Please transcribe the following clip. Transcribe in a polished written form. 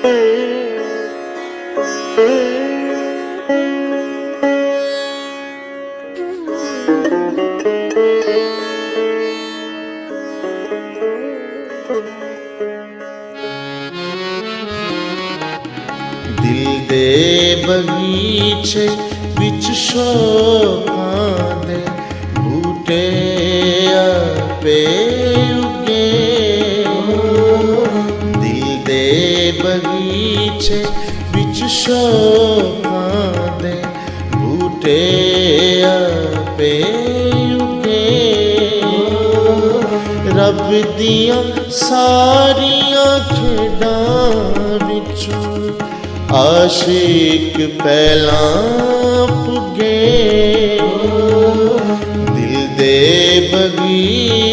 दिल दे बगीचे विच शोकां दे बूटे आपे उगे। दिल दे बगीचे विच शोकां दे बूटे आपे उगे। रब दियां सारियां खेडां विचों आशिक पहला पुगे। दिल दे बगीचे